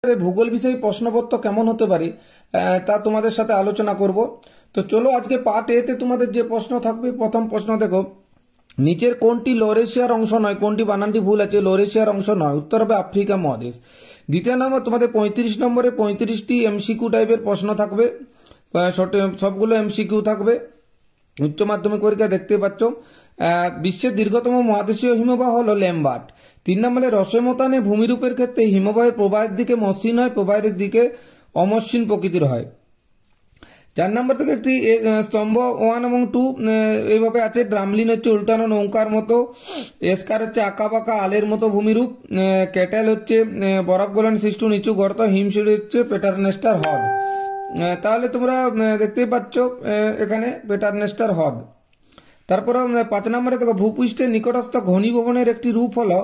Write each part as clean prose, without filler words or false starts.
ভূগোল বিষয়ে প্রশ্নপত্র কেমন হতে পারে তা তোমাদের সাথে আলোচনা করব। তো চলো আজকে পার্ট এ তে তোমাদের যে প্রশ্ন থাকবে, প্রথম প্রশ্ন দেখো, নিচের কোনটি লরেশিয়ার অংশ নয়? কোনটি বানানটি ভুল আছে? লরেশিয়ার অংশ নয়, উত্তর হবে আফ্রিকা মহাদেশ। দ্বিতীয় নম্বর, তোমাদের 35 নম্বরে 35টি এমসিকিউ টাইপের প্রশ্ন থাকবে, সবগুলো এমসিকিউ থাকবে। উচ্চ মাধ্যমিক পরীক্ষা দেখতে পাচ্ছ। বিশ্বের দীর্ঘতম মহাদেশীয় হিমবাহ হল ল্যাম্বার্ট। 3 নম্বরে, রসেমতানে ভূমিরূপের ক্ষেত্রে হিমবাহের প্রবাহের দিকে মসৃণ হয়, প্রবাহের দিকে অমসৃণ প্রকৃতির হয়। 4 নম্বর থেকে একটি স্তম্ভ 1 এবং 2 এইভাবে আছে। ড্রামলিন হচ্ছে উল্টানো নৌকার মতো, এসকার হচ্ছে আঁকা বাঁকা আলের মতো ভূমিরূপ, ক্যাটেল হচ্ছে বরফ গলন সৃষ্ট নিচু গর্ত, হিমশিড়ি হচ্ছে পেটারনেস্টার হ্রদ। তাহলে তোমরা দেখতেই পাচ্ছ এখানে পেটারনেস্টার হ্রদ। তারপর 5 নম্বরে দেখো, ভূপৃষ্ঠের নিকটস্থ ঘনীভবনের একটি রূপ হলো,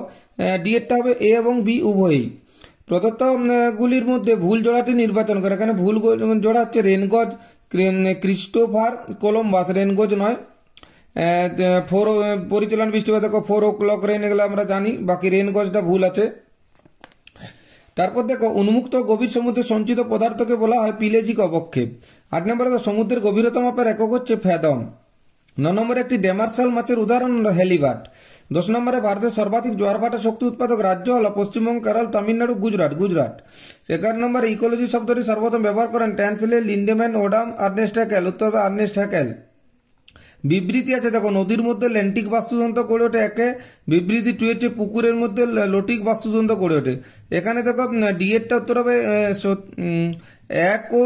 ডিএরটা হবে এ এবং বি উভয়ই। প্রদত্ত গুলির মধ্যে ভুল জোড়াটি নির্বাচন করে। এখানে ভুল জোড়া হচ্ছে রেনগজ, ক্রিস্টোফার কলম্বাস, রেনগজ নয়। পরিচালন বৃষ্টিপাত দেখো 4 o'clock রেন, এগুলো আমরা জানি, বাকি রেনগজটা ভুল আছে। তারপর দেখো, উন্মুক্ত গভীর সমুদ্রে সঞ্চিত পদার্থকে বলা হয় পিলেজিক অবক্ষেপ। 8 নম্বরে সমুদ্রের গভীরতা মাপের একক হচ্ছে ফ্যাদম। 9 নম্বরে, একটি ডেমার্সাল মাছের উদাহরণ হল হেলিবাট। 10 নম্বরে, ভারতের সর্বাধিক জোয়ার ভাটা শক্তি উৎপাদক রাজ্য হল পশ্চিমবঙ্গ, কেরল, তামিলনাড়ু, গুজরাট। 11 নম্বরে, ইকোলজি শব্দটি সর্বপ্রথম ব্যবহার করেন Tansley, Lindeman, Odum, Ernst Haeckel. উত্তর হবে আর্নেস্ট হ্যাকেল। বিবৃতি আছে দেখো, নদীর মধ্যে ল্যান্টিক বাস্তুতন্ত্র গড়ে ওঠে একে। বিবৃতি 2 হচ্ছে পুকুরের মধ্যে লোটিক বাস্তুতন্ত্র গড়ে ওঠে। এখানে দেখো ডিএরটা উত্তর হবে 1 ও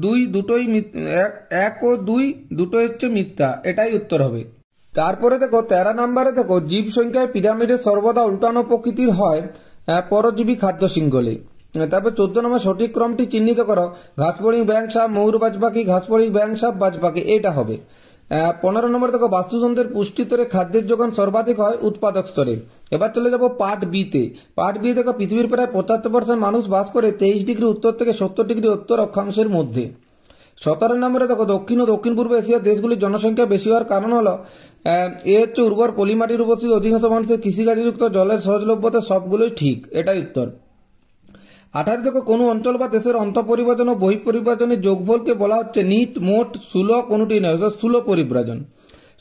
2 দুটোই, 1 ও 2 দুটোই হচ্ছে মিথ্যা, এটাই উত্তর হবে। তারপরে দেখো 13 নম্বরে দেখো, জীব সংখ্যায় পিরামিডের সর্বদা উল্টানো প্রকৃতির হয় পরজীবী খাদ্য শৃঙ্খলে। তারপর 14 নম্বর, সঠিক ক্রমটি চিহ্নিত করো। ঘাসফড়িং, ব্যাঙ, সাপ, ময়ূর, বাজপাখি, ঘাসফড়িং, ব্যাঙ, সাপ, বাজপাখি, এটা হবে। 15 নম্বর দেখো, বাস্তুতন্ত্রের পুষ্টি স্তরে খাদ্যের যোগান সর্বাধিক হয় উৎপাদক স্তরে। এবার চলে যাব পার্ট বি তে। পার্ট বি দেখো, পৃথিবীর প্রায় 75% মানুষ বাস করে 23 ডিগ্রি উত্তর থেকে 70 ডিগ্রি উত্তর অক্ষাংশের মধ্যে। 17 নম্বরে দেখো, দক্ষিণ ও দক্ষিণ পূর্ব এশিয়ার দেশগুলির জনসংখ্যা বেশি হওয়ার কারণ হলো, এ হচ্ছে উর্বর পলিমাটির উপস্থিত, অধিকাংশ মানুষের কৃষিকাজযুক্ত, জলের সহজলভ্যতা, সবগুলোই ঠিক, এটাই উত্তর। 18 দেখো, কোন অঞ্চল বা দেশের অন্তঃপরিব্রাজন ও বহিঃপরিব্রাজনের যোগফলকে বলা হচ্ছে নিট, মোট, স্থূল, কোনটি নয়, স্থূল পরিব্রাজন।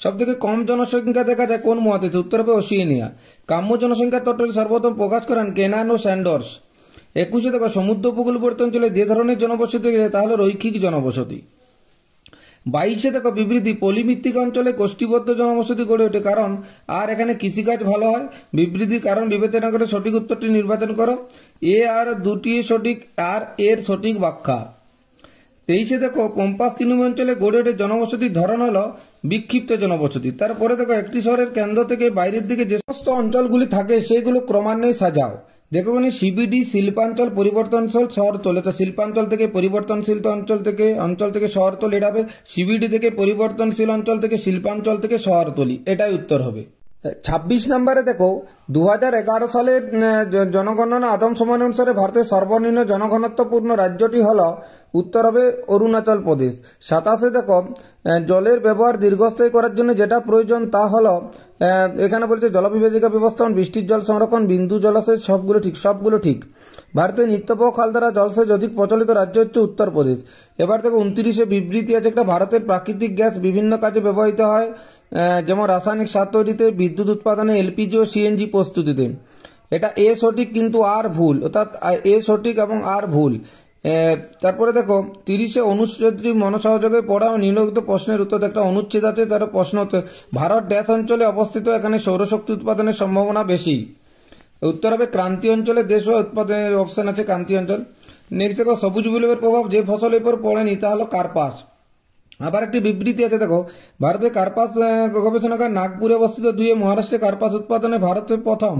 সব থেকে কম জনসংখ্যা দেখা যায় কোন মহাদেশে? উত্তর হবে ওশিয়ানিয়া। কাম্য জনসংখ্যার তত্ত্বটি সর্বপ্রথম প্রকাশ করেন কেনান ও স্যান্ডর্স। 21 দেখো, সমুদ্র উপকূলবর্তী অঞ্চলে যে ধরনের জনবসতি তা হলো রৈখিক জনবসতি। 22 দেখো, বিবৃতি পলিভিত্তিক অঞ্চলে গোষ্ঠীবদ্ধ জনবসতি গড়ে ওঠে কারণ আর এখানে কৃষিকাজ ভালো হয়। বিবৃতির কারণ বিবেচনা করে সঠিক উত্তরটি নির্বাচন করো। এ আর দুটি সঠিক, আর এর সঠিক ব্যাখ্যা। 23 দেখো, পম্পাস তৃণভূমি অঞ্চলে গড়ে ওঠে জনবসতির ধরন হলো বিক্ষিপ্ত জনবসতি। তারপরে দেখো, একটি শহরের কেন্দ্র থেকে বাইরের দিকে যে সমস্ত অঞ্চলগুলি থাকে সেগুলো ক্রমান্বয়ে সাজাও। দেখো সিবিডি শিল্পাঞ্চল, পরিবর্তনশীল শহরতল। তো শিল্পাঞ্চল থেকে পরিবর্তনশীল অঞ্চল থেকে শহরতল, এটা হবে। সিবিডি থেকে পরিবর্তনশীল অঞ্চল থেকে শিল্পাঞ্চল থেকে শহরতলি, এটাই উত্তর হবে। 26 নম্বরে দেখো, 2011 সালের জনগণনা আদমশুমারি অনুসারে ভারতের সর্বনিম্ন জনঘনত্বপূর্ণ রাজ্যটি হল, উত্তর হবে অরুণাচল প্রদেশ। 27 দেখো, জলের ব্যবহার দীর্ঘস্থায়ী করার জন্য যেটা প্রয়োজন তা হলো, এখানে বলছে জলবিভাজিকা ব্যবস্থাপন, বৃষ্টির জল সংরক্ষণ, বিন্দু জলাশয়, সবগুলো ঠিক। ভারতের নিত্যপ্রবাহ খাল দ্বারা জলসেচ অধিক প্রচলিত রাজ্য হচ্ছে উত্তরপ্রদেশ। এবার দেখো 29 বিবৃতি আছে একটা, ভারতের প্রাকৃতিক গ্যাস বিভিন্ন কাজে ব্যবহৃত হয়, যেমন রাসায়নিক সার তৈরিতে, বিদ্যুৎ উৎপাদনে, এলপিজি ও সিএনজি প্রস্তুতিতে। এটা এ সঠিক কিন্তু আর ভুল, অর্থাৎ এ সঠিক এবং আর ভুল। তারপরে দেখো 30 অনুচ্ছেদটি মনসহযোগে পড়া ও নিম্নলিখিত প্রশ্নের উত্তর। একটা অনুচ্ছেদ আছে, তার প্রশ্ন হচ্ছে ভারত ড্যাশ অঞ্চলে অবস্থিত, এখানে সৌরশক্তি উৎপাদনের সম্ভাবনা বেশি। উত্তর হবে ক্রান্তীয় অঞ্চলে দেশ ও উৎপাদনের অপশন আছে ক্রান্তীয় অঞ্চল। নেক্সট দেখো, সবুজ বিপ্লবের প্রভাব যে ফসলের উপর পড়েনি তা হলো কার্পাস। আবার একটি বিবৃতি আছে দেখো, ভারতের কার্পাস গবেষণাগার নাগপুরে অবস্থিত। 2 মহারাষ্ট্রে কার্পাস উৎপাদনে ভারতের প্রথম।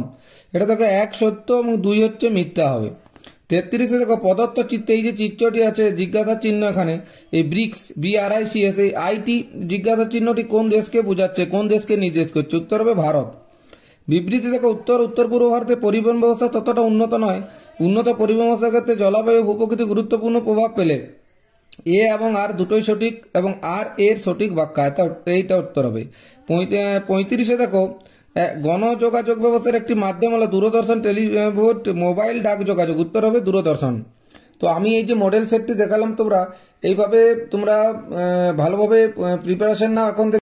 এটা দেখো 1 সত্য এবং 2 হচ্ছে মিথ্যা হবে। 33 দেখো, প্রদত্ত চিত্রে এই যে চিত্রটি আছে জিজ্ঞাসা চিহ্ন, এখানে এই ব্রিক্স, BRICS, এই আইটি জিজ্ঞাসা চিহ্নটি কোন দেশকে বোঝাচ্ছে, কোন দেশকে নির্দেশ করছে? উত্তর হবে ভারত। বিবৃতি দেখো, উত্তর পূর্ব ভারতে পরিবহন ব্যবস্থা ততটা উন্নত নয়। উন্নত পরিবহন ব্যবস্থার ক্ষেত্রে জলবায়ু ভূপ্রকৃতি গুরুত্বপূর্ণ প্রভাব পেলে এ এবং আর দুটোই সঠিক এবং আর এর সঠিক ব্যাখ্যা, এইটা উত্তর হবে। 35 দেখো, গণযোগাযোগ ব্যবস্থার একটি মাধ্যম হলো দূরদর্শন, টেলিভোট, মোবাইল, ডাক যোগাযোগ। উত্তর হবে দূরদর্শন। তো আমি এই যে মডেল সেটটি দেখালাম, তোমরা এইভাবে তোমরা ভালোভাবে প্রিপারেশন নাও। এখন